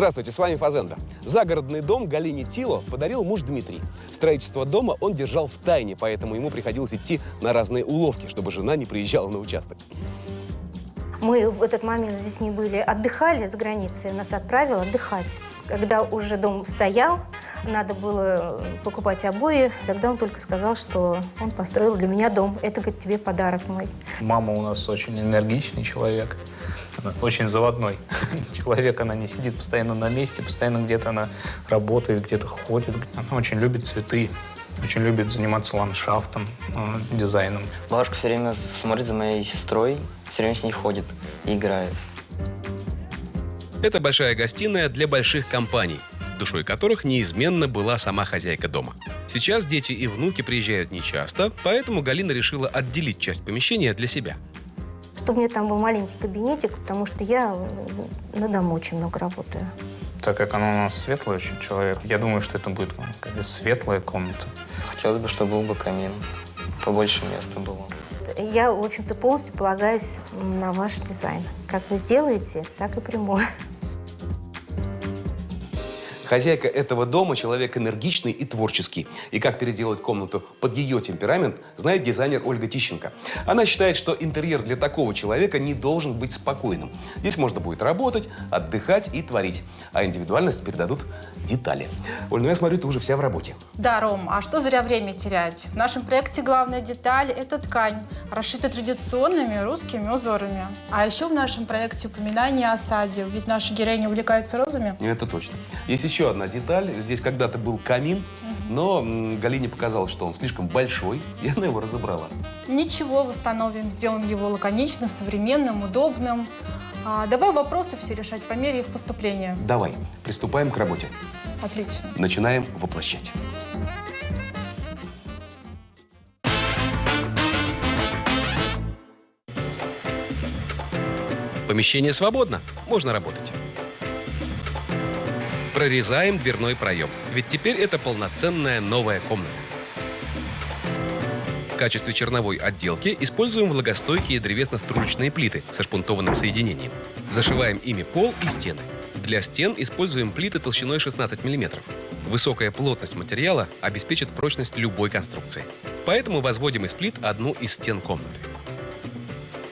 Здравствуйте, с вами Фазенда. Загородный дом Галине Тило подарил муж Дмитрий. Строительство дома он держал в тайне, поэтому ему приходилось идти на разные уловки, чтобы жена не приезжала на участок. Мы в этот момент с детьми были, отдыхали за границей, нас отправил отдыхать. Когда уже дом стоял, надо было покупать обои, тогда он только сказал, что он построил для меня дом. Это, говорит, тебе подарок мой. Мама у нас очень энергичный человек, очень заводной человек. Она не сидит постоянно на месте, постоянно где-то она работает, где-то ходит. Она очень любит цветы, очень любит заниматься ландшафтом, дизайном. Бабушка все время смотрит за моей сестрой, все время с ней ходит и играет. Это большая гостиная для больших компаний, душой которых неизменно была сама хозяйка дома. Сейчас дети и внуки приезжают нечасто, поэтому Галина решила отделить часть помещения для себя. Чтобы у меня там был маленький кабинетик, потому что я на дому очень много работаю. Так как она у нас светлый очень человек, я думаю, что это будет какая-то светлая комната. Хотелось бы, чтобы был бы камин, побольше места было. Я, в общем-то, полностью полагаюсь на ваш дизайн. Как вы сделаете, так и приму. Хозяйка этого дома – человек энергичный и творческий. И как переделать комнату под ее темперамент, знает дизайнер Ольга Тищенко. Она считает, что интерьер для такого человека не должен быть спокойным. Здесь можно будет работать, отдыхать и творить. А индивидуальность передадут детали. Оль, ну я смотрю, ты уже вся в работе. Да, Ром, а что зря время терять? В нашем проекте главная деталь – это ткань, расшита традиционными русскими узорами. А еще в нашем проекте упоминание о саде, ведь наша героиня увлекается розами. Это точно. Есть еще одна деталь. Здесь когда-то был камин, но Галине показалось, что он слишком большой, и она его разобрала. Ничего, восстановим, сделаем его лаконичным, современным, удобным. Давай вопросы все решать по мере их поступления. Давай, приступаем к работе. Отлично. Начинаем воплощать. Помещение свободно, можно работать. Прорезаем дверной проем, ведь теперь это полноценная новая комната. В качестве черновой отделки используем влагостойкие древесно-стружечные плиты со шпунтованным соединением. Зашиваем ими пол и стены. Для стен используем плиты толщиной 16 мм. Высокая плотность материала обеспечит прочность любой конструкции. Поэтому возводим из плит одну из стен комнаты.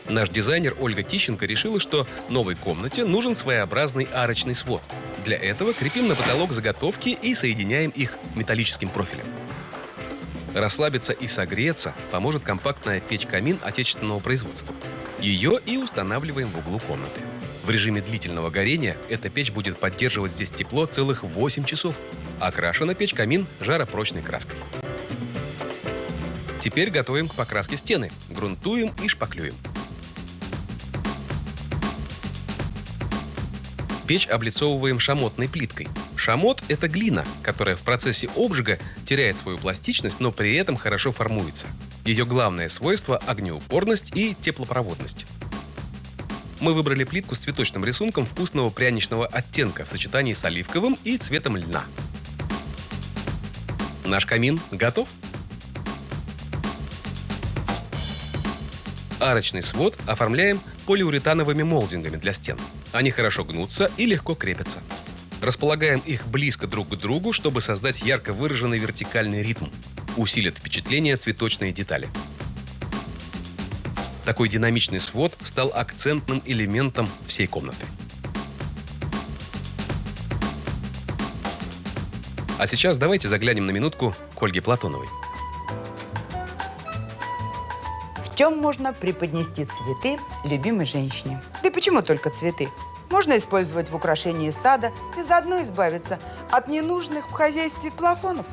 Наш дизайнер Ольга Тищенко решила, что новой комнате нужен своеобразный арочный свод. Для этого крепим на потолок заготовки и соединяем их металлическим профилем. Расслабиться и согреться поможет компактная печь-камин отечественного производства. Ее и устанавливаем в углу комнаты. В режиме длительного горения эта печь будет поддерживать здесь тепло целых 8 часов. Окрашена печь-камин жаропрочной краской. Теперь готовим к покраске стены. Грунтуем и шпаклюем. Печь облицовываем шамотной плиткой. Шамот – это глина, которая в процессе обжига теряет свою пластичность, но при этом хорошо формуется. Ее главное свойство – огнеупорность и теплопроводность. Мы выбрали плитку с цветочным рисунком вкусного пряничного оттенка в сочетании с оливковым и цветом льна. Наш камин готов. Арочный свод оформляем полиуретановыми молдингами для стен. Они хорошо гнутся и легко крепятся. Располагаем их близко друг к другу, чтобы создать ярко выраженный вертикальный ритм. Усилит впечатление цветочные детали. Такой динамичный свод стал акцентным элементом всей комнаты. А сейчас давайте заглянем на минутку к Ольге Платоновой. В чем можно преподнести цветы любимой женщине? Да и почему только цветы? Можно использовать в украшении сада и заодно избавиться от ненужных в хозяйстве плафонов.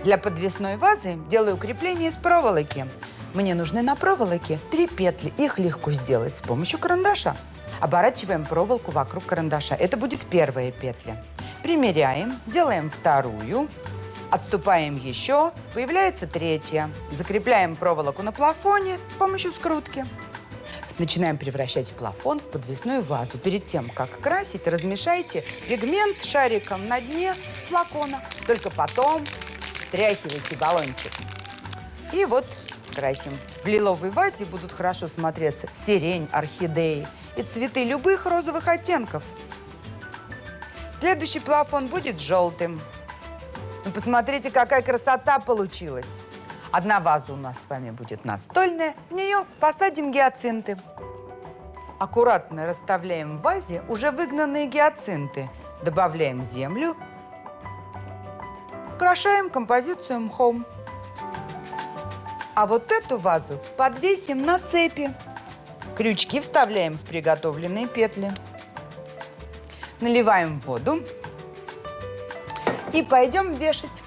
Для подвесной вазы делаю крепление из проволоки. Мне нужны на проволоке 3 петли. Их легко сделать с помощью карандаша. Оборачиваем проволоку вокруг карандаша. Это будет первая петля. Примеряем, делаем вторую. Отступаем еще, появляется третья. Закрепляем проволоку на плафоне с помощью скрутки. Начинаем превращать плафон в подвесную вазу. Перед тем, как красить, размешайте пигмент шариком на дне флакона. Только потом встряхивайте баллончик. И вот красим. В лиловой вазе будут хорошо смотреться сирень, орхидеи и цветы любых розовых оттенков. Следующий плафон будет желтым. Ну, посмотрите, какая красота получилась. Одна ваза у нас с вами будет настольная. В нее посадим гиацинты. Аккуратно расставляем в вазе уже выгнанные гиацинты. Добавляем землю. Украшаем композицию мхом. А вот эту вазу подвесим на цепи. Крючки вставляем в приготовленные петли. Наливаем воду и пойдем вешать.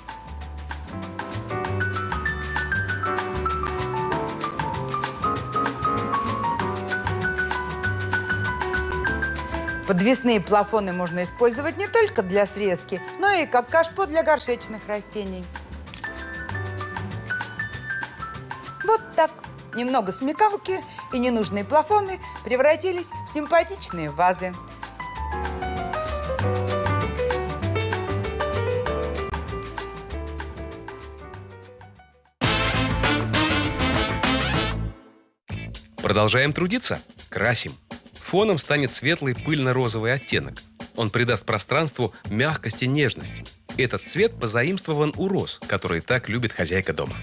Подвесные плафоны можно использовать не только для срезки, но и как кашпо для горшечных растений. Вот так. Немного смекалки, и ненужные плафоны превратились в симпатичные вазы. Продолжаем трудиться. Красим. Фоном станет светлый пыльно-розовый оттенок. Он придаст пространству мягкость и нежность. Этот цвет позаимствован у роз, которые так любит хозяйка дома.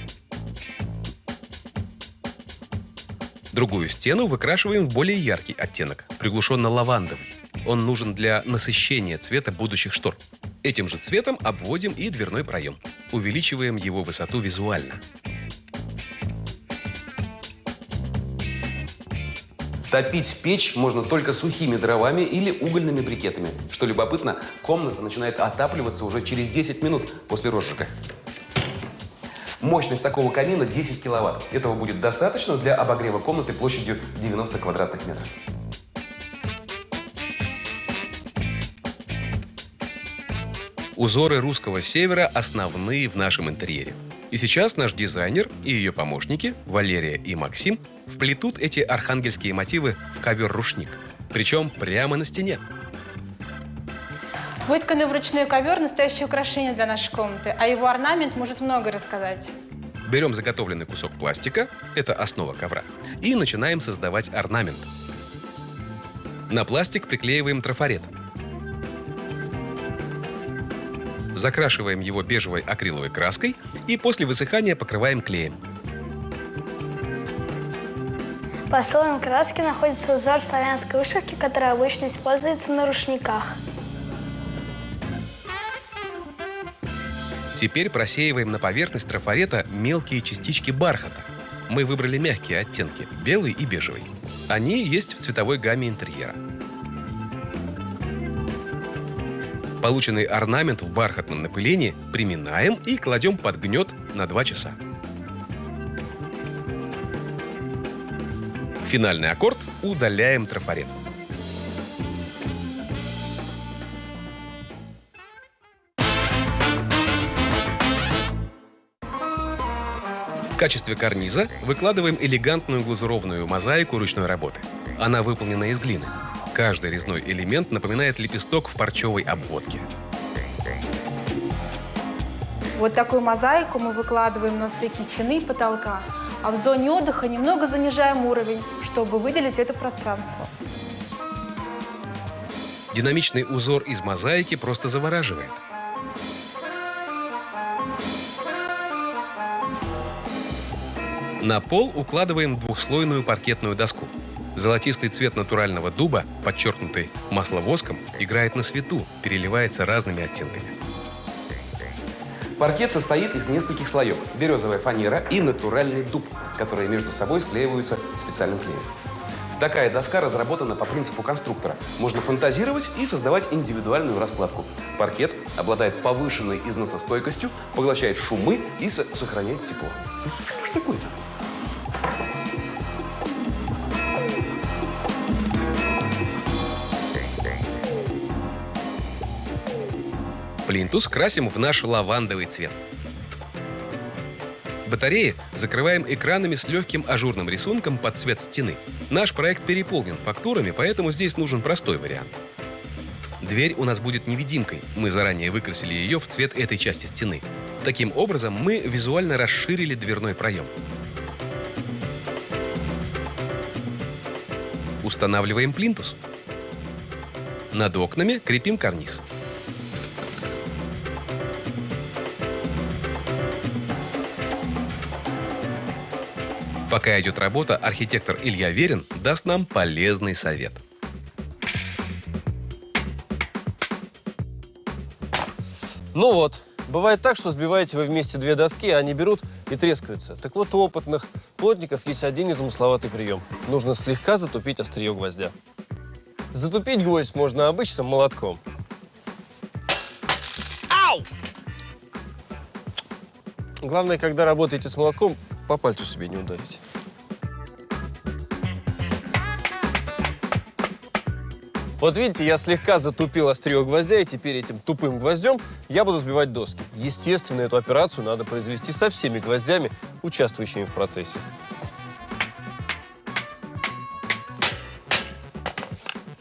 Другую стену выкрашиваем в более яркий оттенок, приглушенно-лавандовый. Он нужен для насыщения цвета будущих штор. Этим же цветом обводим и дверной проем. Увеличиваем его высоту визуально. Топить печь можно только сухими дровами или угольными брикетами. Что любопытно, комната начинает отапливаться уже через 10 минут после розжига. Мощность такого камина 10 киловатт. Этого будет достаточно для обогрева комнаты площадью 90 квадратных метров. Узоры русского севера основные в нашем интерьере. И сейчас наш дизайнер и ее помощники, Валерия и Максим, вплетут эти архангельские мотивы в ковер-рушник. Причем прямо на стене. Вытканный вручную ковер – настоящее украшение для нашей комнаты, а его орнамент может многое рассказать. Берем заготовленный кусок пластика, это основа ковра, и начинаем создавать орнамент. На пластик приклеиваем трафарет. Закрашиваем его бежевой акриловой краской и после высыхания покрываем клеем. По слоям краски находится узор славянской вышивки, который обычно используется на рушниках. Теперь просеиваем на поверхность трафарета мелкие частички бархата. Мы выбрали мягкие оттенки – белый и бежевый. Они есть в цветовой гамме интерьера. Полученный орнамент в бархатном напылении приминаем и кладем под гнет на 2 часа. Финальный аккорд – удаляем трафарет. В качестве карниза выкладываем элегантную глазурованную мозаику ручной работы. Она выполнена из глины. Каждый резной элемент напоминает лепесток в парчевой обводке. Вот такую мозаику мы выкладываем на стыке стены и потолка, а в зоне отдыха немного занижаем уровень, чтобы выделить это пространство. Динамичный узор из мозаики просто завораживает. На пол укладываем двухслойную паркетную доску. Золотистый цвет натурального дуба, подчеркнутый масловоском, играет на свету, переливается разными оттенками. Паркет состоит из нескольких слоев. Березовая фанера и натуральный дуб, которые между собой склеиваются специальным клеем. Такая доска разработана по принципу конструктора. Можно фантазировать и создавать индивидуальную раскладку. Паркет обладает повышенной износостойкостью, поглощает шумы и сохраняет тепло. Что такое-то? Плинтус красим в наш лавандовый цвет. Батареи закрываем экранами с легким ажурным рисунком под цвет стены. Наш проект переполнен фактурами, поэтому здесь нужен простой вариант. Дверь у нас будет невидимкой. Мы заранее выкрасили ее в цвет этой части стены. Таким образом, мы визуально расширили дверной проем. Устанавливаем плинтус. Над окнами крепим карниз. Пока идет работа, архитектор Илья Верин даст нам полезный совет. Ну вот, бывает так, что сбиваете вы вместе две доски, а они берут и трескаются. Так вот, у опытных плотников есть один незамысловатый прием. Нужно слегка затупить острие гвоздя. Затупить гвоздь можно обычным молотком. Ау! Главное, когда работаете с молотком, по пальцу себе не ударить. Вот видите, я слегка затупил острие гвоздя, и теперь этим тупым гвоздем я буду сбивать доски. Естественно, эту операцию надо произвести со всеми гвоздями, участвующими в процессе.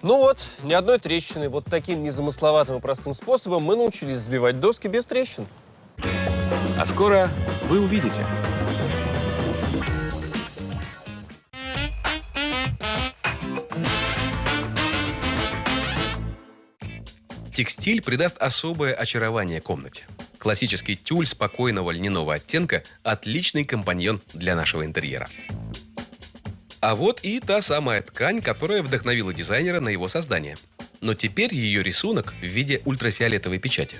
Ну вот, ни одной трещины. Вот таким незамысловатым и простым способом мы научились сбивать доски без трещин. А скоро вы увидите. Текстиль придаст особое очарование комнате. Классический тюль спокойного льняного оттенка – отличный компаньон для нашего интерьера. А вот и та самая ткань, которая вдохновила дизайнера на его создание. Но теперь ее рисунок в виде ультрафиолетовой печати.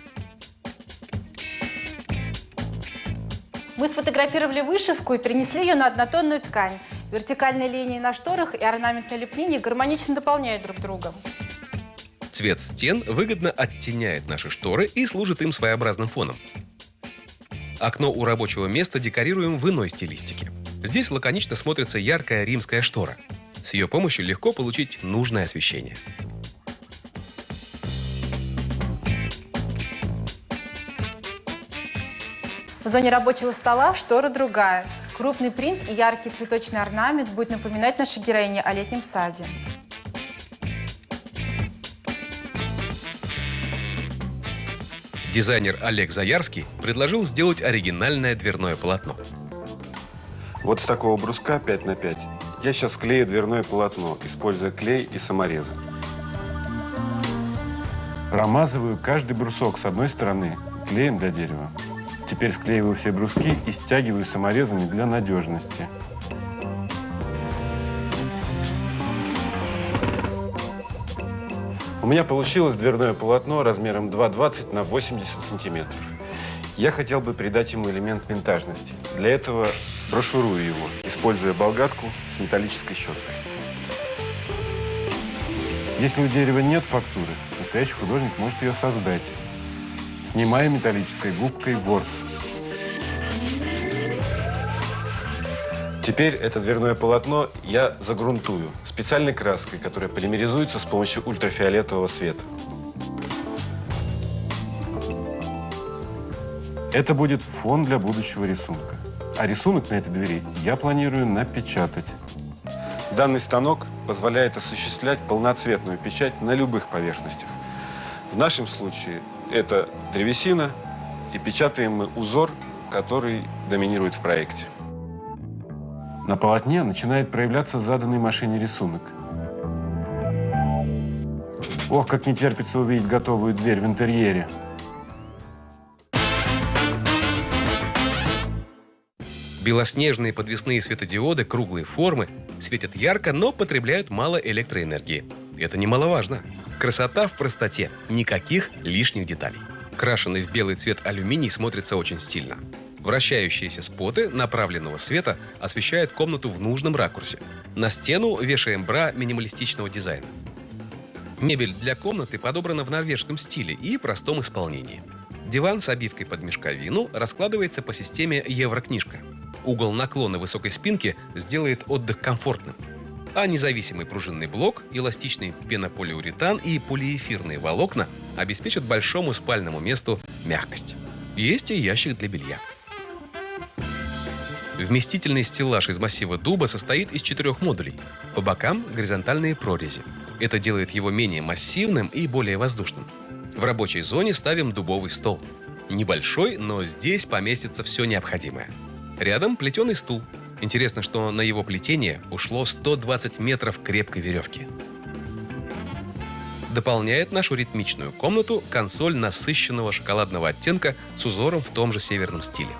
Мы сфотографировали вышивку и перенесли ее на однотонную ткань. Вертикальные линии на шторах и орнаментные лепнины гармонично дополняют друг друга. Цвет стен выгодно оттеняет наши шторы и служит им своеобразным фоном. Окно у рабочего места декорируем в иной стилистике. Здесь лаконично смотрится яркая римская штора. С ее помощью легко получить нужное освещение. В зоне рабочего стола штора другая. Крупный принт и яркий цветочный орнамент будет напоминать нашей героине о летнем саде. Дизайнер Олег Заярский предложил сделать оригинальное дверное полотно. Вот с такого бруска 5 на 5 я сейчас склею дверное полотно, используя клей и саморезы. Промазываю каждый брусок с одной стороны клеем для дерева. Теперь склеиваю все бруски и стягиваю саморезами для надежности. У меня получилось дверное полотно размером 2,20 на 80 сантиметров. Я хотел бы придать ему элемент винтажности. Для этого брошюрую его, используя болгарку с металлической щеткой. Если у дерева нет фактуры, настоящий художник может ее создать. Снимаю металлической губкой ворс. Теперь это дверное полотно я загрунтую специальной краской, которая полимеризуется с помощью ультрафиолетового света. Это будет фон для будущего рисунка. А рисунок на этой двери я планирую напечатать. Данный станок позволяет осуществлять полноцветную печать на любых поверхностях. В нашем случае это древесина, и печатаем мы узор, который доминирует в проекте. На полотне начинает проявляться заданный машине рисунок. Ох, как не терпится увидеть готовую дверь в интерьере. Белоснежные подвесные светодиоды круглой формы светят ярко, но потребляют мало электроэнергии. Это немаловажно. Красота в простоте, никаких лишних деталей. Крашеный в белый цвет алюминий смотрится очень стильно. Вращающиеся споты направленного света освещают комнату в нужном ракурсе. На стену вешаем бра минималистичного дизайна. Мебель для комнаты подобрана в норвежском стиле и простом исполнении. Диван с обивкой под мешковину раскладывается по системе Еврокнижка. Угол наклона высокой спинки сделает отдых комфортным. А независимый пружинный блок, эластичный пенополиуретан и полиэфирные волокна обеспечат большому спальному месту мягкость. Есть и ящик для белья. Вместительный стеллаж из массива дуба состоит из 4 модулей. По бокам горизонтальные прорези. Это делает его менее массивным и более воздушным. В рабочей зоне ставим дубовый стол. Небольшой, но здесь поместится все необходимое. Рядом плетеный стул. Интересно, что на его плетение ушло 120 метров крепкой веревки. Дополняет нашу ритмичную комнату консоль насыщенного шоколадного оттенка с узором в том же северном стиле.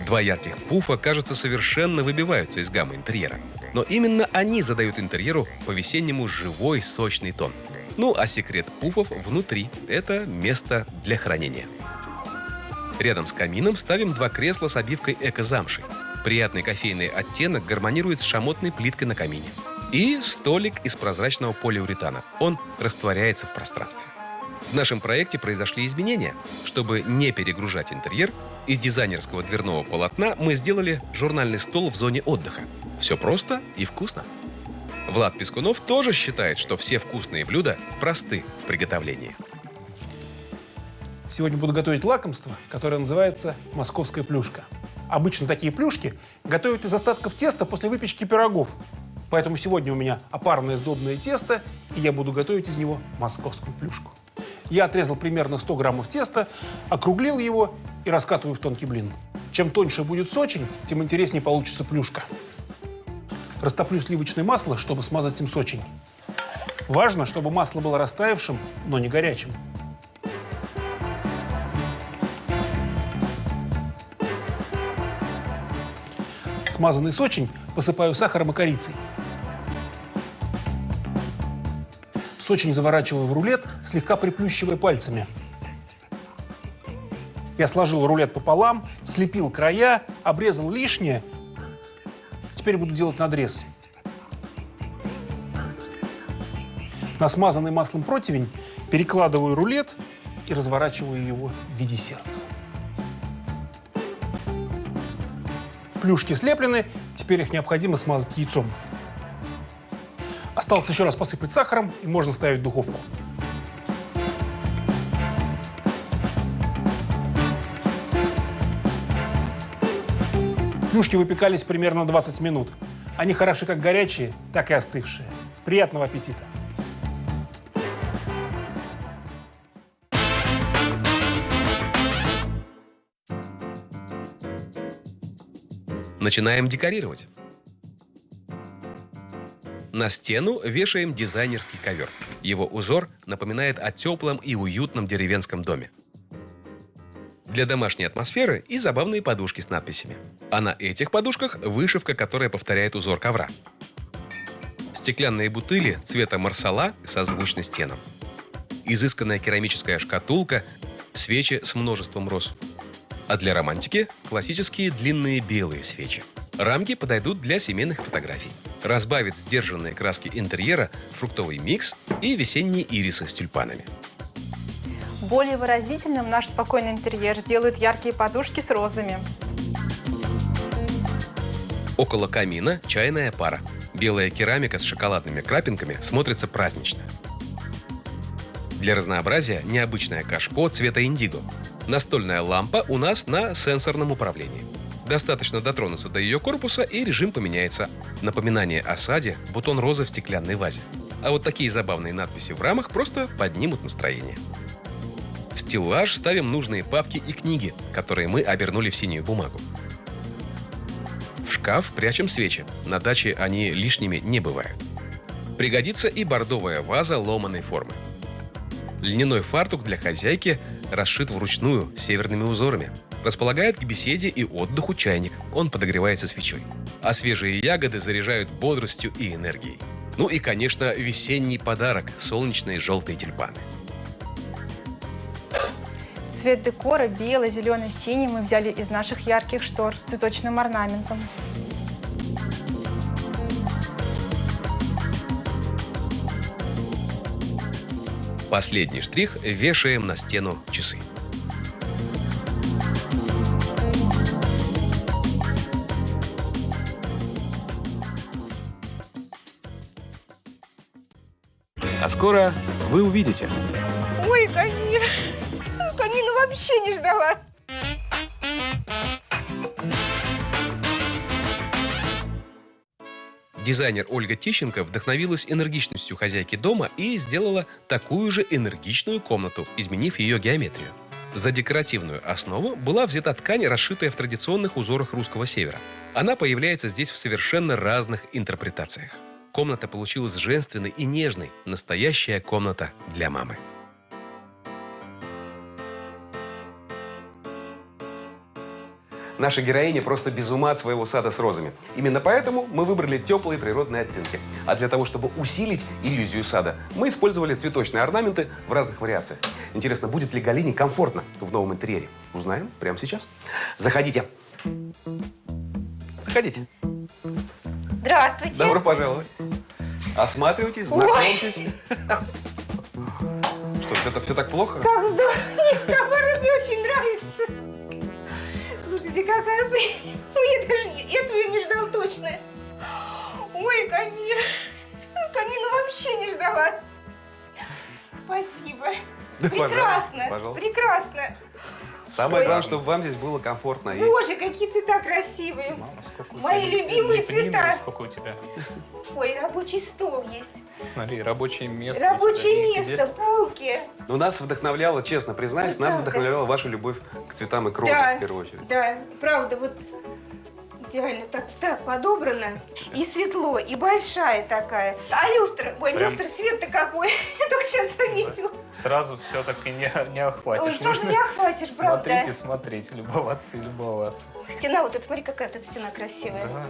Два ярких пуфа, кажется, совершенно выбиваются из гаммы интерьера. Но именно они задают интерьеру по-весеннему живой, сочный тон. Ну а секрет пуфов внутри – это место для хранения. Рядом с камином ставим два кресла с обивкой эко-замши. Приятный кофейный оттенок гармонирует с шамотной плиткой на камине. И столик из прозрачного полиуретана. Он растворяется в пространстве. В нашем проекте произошли изменения. Чтобы не перегружать интерьер, из дизайнерского дверного полотна мы сделали журнальный стол в зоне отдыха. Все просто и вкусно. Влад Пескунов тоже считает, что все вкусные блюда просты в приготовлении. Сегодня буду готовить лакомство, которое называется московская плюшка. Обычно такие плюшки готовят из остатков теста после выпечки пирогов. Поэтому сегодня у меня опарное сдобное тесто, и я буду готовить из него московскую плюшку. Я отрезал примерно 100 граммов теста, округлил его и раскатываю в тонкий блин. Чем тоньше будет сочень, тем интереснее получится плюшка. Растоплю сливочное масло, чтобы смазать им сочень. Важно, чтобы масло было растаявшим, но не горячим. Смазанный сочень посыпаю сахаром и корицей. Сочень заворачиваю в рулет, слегка приплющивая пальцами. Я сложил рулет пополам, слепил края, обрезал лишнее. Теперь буду делать надрез. На смазанный маслом противень перекладываю рулет и разворачиваю его в виде сердца. Плюшки слеплены, теперь их необходимо смазать яйцом. Осталось еще раз посыпать сахаром, и можно ставить в духовку. Плюшки выпекались примерно 20 минут. Они хороши как горячие, так и остывшие. Приятного аппетита! Начинаем декорировать. На стену вешаем дизайнерский ковер. Его узор напоминает о теплом и уютном деревенском доме. Для домашней атмосферы и забавные подушки с надписями. А на этих подушках вышивка, которая повторяет узор ковра. Стеклянные бутыли цвета марсала созвучны стенам. Изысканная керамическая шкатулка, свечи с множеством роз. А для романтики – классические длинные белые свечи. Рамки подойдут для семейных фотографий. Разбавит сдержанные краски интерьера фруктовый микс и весенние ирисы с тюльпанами. Более выразительным наш спокойный интерьер сделают яркие подушки с розами. Около камина чайная пара. Белая керамика с шоколадными крапинками смотрится празднично. Для разнообразия необычная кашпо цвета индиго. Настольная лампа у нас на сенсорном управлении. Достаточно дотронуться до ее корпуса, и режим поменяется. Напоминание о саде – бутон розы в стеклянной вазе. А вот такие забавные надписи в рамах просто поднимут настроение. В стеллаж ставим нужные папки и книги, которые мы обернули в синюю бумагу. В шкаф прячем свечи. На даче они лишними не бывают. Пригодится и бордовая ваза ломаной формы. Льняной фартук для хозяйки расшит вручную северными узорами. Располагает к беседе и отдыху чайник. Он подогревается свечой. А свежие ягоды заряжают бодростью и энергией. Ну и, конечно, весенний подарок – солнечные желтые тюльпаны. Цвет декора белый, зеленый, синий мы взяли из наших ярких штор с цветочным орнаментом. Последний штрих – вешаем на стену часы. А скоро вы увидите. Ой, камин! Камина вообще не ждала. Дизайнер Ольга Тищенко вдохновилась энергичностью хозяйки дома и сделала такую же энергичную комнату, изменив ее геометрию. За декоративную основу была взята ткань, расшитая в традиционных узорах русского севера. Она появляется здесь в совершенно разных интерпретациях. Комната получилась женственной и нежной. Настоящая комната для мамы. Наша героиня просто без ума от своего сада с розами. Именно поэтому мы выбрали теплые природные оттенки. А для того, чтобы усилить иллюзию сада, мы использовали цветочные орнаменты в разных вариациях. Интересно, будет ли Галине комфортно в новом интерьере? Узнаем прямо сейчас. Заходите. Заходите. Здравствуйте. Добро пожаловать. Осматривайтесь, знакомьтесь. Что, это все так плохо? Как здорово. Нет, наоборот, мне очень нравится. Слушайте, какая прелесть. Я даже этого не ждал точно. Ой, Камиль. Камилу вообще не ждала. Спасибо. Да, прекрасно. пожалуйста. Прекрасно. Самое главное, чтобы вам здесь было комфортно. И... Боже, какие цвета красивые. Мама, сколько у Мои тебя любимые лепнины, цвета. Сколько у тебя? Ой, рабочий стол есть. Смотри, рабочее место. Рабочее место, полки. Но нас вдохновляла, честно признаюсь, нас вдохновляла ваша любовь к цветам и к розам, Да, в первую очередь. да, правда, вот идеально так подобрано. И светло, и большая такая. А люстра, ой, Прям- люстра, свет-то какой. Я только сейчас заметила. Сразу все так и не охватишь. Ой, сразу не охватишь, правда. Смотреть и смотреть, любоваться и любоваться. Стена, вот это, смотри, какая эта стена красивая. Да.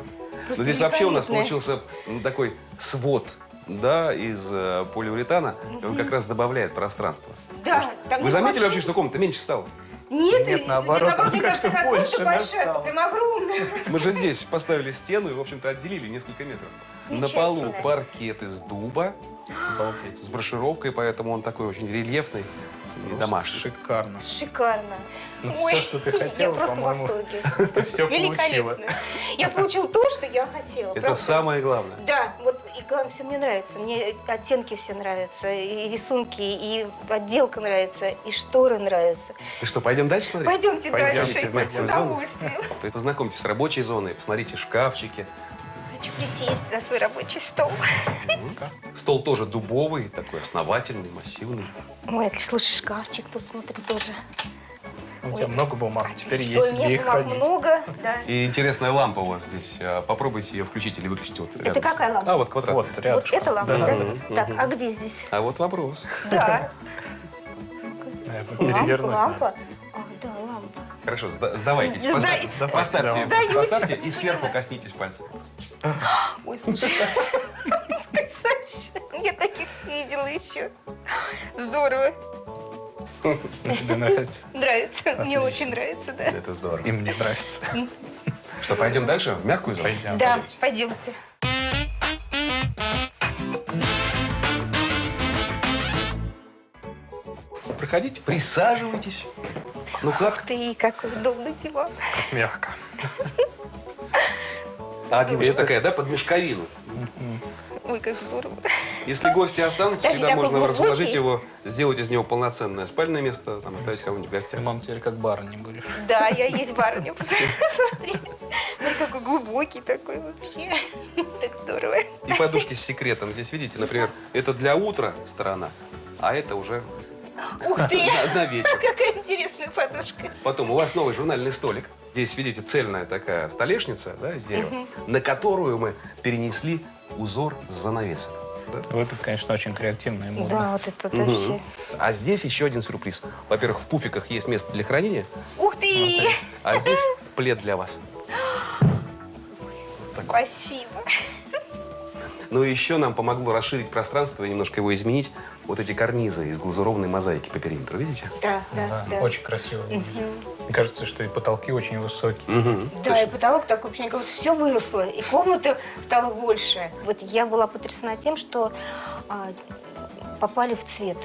Просто Но здесь вообще у нас великолепная. получился такой свод, да, из полиуретана. И он как раз добавляет пространство. Да, там Вы заметили вообще, что комната меньше стала? Нет, наоборот, мне мне кажется, кажется, комната больше большая, настало. прям огромная. Мы же здесь поставили стену и, в общем-то, отделили несколько метров. На полу Замечательно. паркет из дуба с брошировкой, поэтому он такой очень рельефный и домашний. Шикарно. Шикарно. Ну, Ой, все, что ты я хотела, просто в по-моему, восторге. ты все получила. Великолепно. Я получила то, что я хотела. Это правда. самое главное. Да, вот и главное, все мне нравится. Мне оттенки все нравятся, и рисунки, и отделка нравится, и шторы нравятся. Ты что, пойдем дальше смотреть? Пойдемте дальше, пойдем. с удовольствием. Познакомьтесь с рабочей зоной, посмотрите шкафчики. Хочу присесть за свой рабочий стол. Стол тоже дубовый, такой основательный, массивный. Ой, слушай, шкафчик тут, смотри, тоже. У тебя много бумаг, теперь Ой, есть у меня где их бумаг хранить. много, да. И интересная лампа у вас здесь. Попробуйте ее включить или выключить. Вот Это рядом. какая лампа? А, вот квадрат. Вот, Вот рядышком. эта лампа, Да. да? Мгм. Так, а где здесь? А вот вопрос. Да. Перевернуть Лампа? Ах, да, лампа. Хорошо, сдавайтесь. Сдаюсь. Поставьте, Сдаюсь. поставьте и сверху коснитесь пальцем. Ой, слушай. Ты, Саша, я таких не видела еще. Здорово. надо. Тебе нравится? Нравится. Мне очень нравится, да. Это здорово. И мне нравится. Что, пойдем дальше? В мягкую зону? Пойдем. Да, пойдемте. Проходите, присаживайтесь. Ну как? Ты, какой удобный диван. Мягко. А один еще такая, да, под мешковину. Ой, как здорово. Если гости останутся, Даже всегда такой можно глубокий. расположить его, сделать из него полноценное спальное место, там, оставить кого-нибудь в Ты, гостях. мам, теперь как барыня будешь. Да, я есть барыня. Посмотри. Смотри, какой глубокий такой вообще. Так здорово. И подушки с секретом. Здесь, видите, например, это для утра сторона, а это уже Ух ты! на вечер. Какая интересная подушка. Потом у вас новый журнальный столик. Здесь, видите, цельная такая столешница, да, из дерева, на которую мы перенесли узор с занавесок. Да? Вот это, конечно, очень креативно и модно. Да, вот это вообще. А здесь еще один сюрприз. Во-первых, в пуфиках есть место для хранения, Ух ты! а здесь плед для вас. Спасибо. Ну и еще нам помогло расширить пространство и немножко его изменить. Вот эти карнизы из глазурованной мозаики по периметру, видите? Да, да, да. Очень красиво выглядит. Мне кажется, что и потолки очень высокие. Да, и потолок такой, вообще, как все выросло, и комната стала больше. Вот я была потрясена тем, что попали в цвет.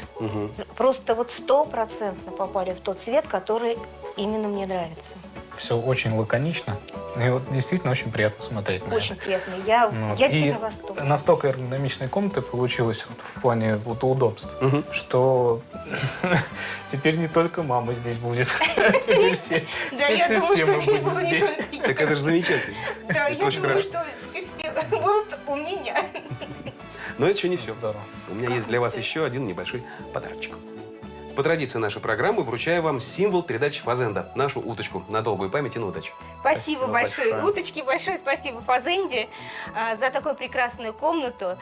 Просто вот 100% попали в тот цвет, который именно мне нравится. Все очень лаконично. И вот действительно очень приятно смотреть на Очень это. приятно. Я Вот. сильно И в восторге. настолько эргономичная комната получилась вот в плане вот удобств, что теперь не только мама здесь будет, теперь все Да, я думаю, мы что здесь будем буду не здесь. только я. Так это же замечательно. Да, Это я очень думаю, хорошо. что теперь все будут у меня. Но это еще не все. Здорово. У меня есть для вас еще один небольшой подарочек. По традиции нашей программы вручаю вам символ передачи фазенда, нашу уточку, на долгую память и на удачу. Спасибо большое, большое. уточки, большое спасибо фазенде за такую прекрасную комнату.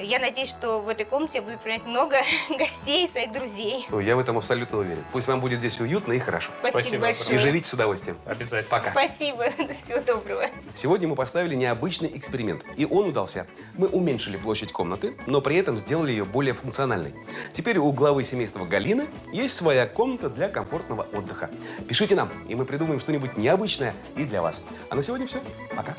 Я надеюсь, что в этой комнате я буду принять много гостей, своих друзей. Ой, я в этом абсолютно уверен. Пусть вам будет здесь уютно и хорошо. Спасибо большое. И живите с удовольствием. Обязательно. Пока. Спасибо. Всего доброго. Сегодня мы поставили необычный эксперимент, и он удался. Мы уменьшили площадь комнаты, но при этом сделали ее более функциональной. Теперь у главы семейства Галины есть своя комната для комфортного отдыха. Пишите нам, и мы придумаем что-нибудь необычное и для вас. А на сегодня все. Пока.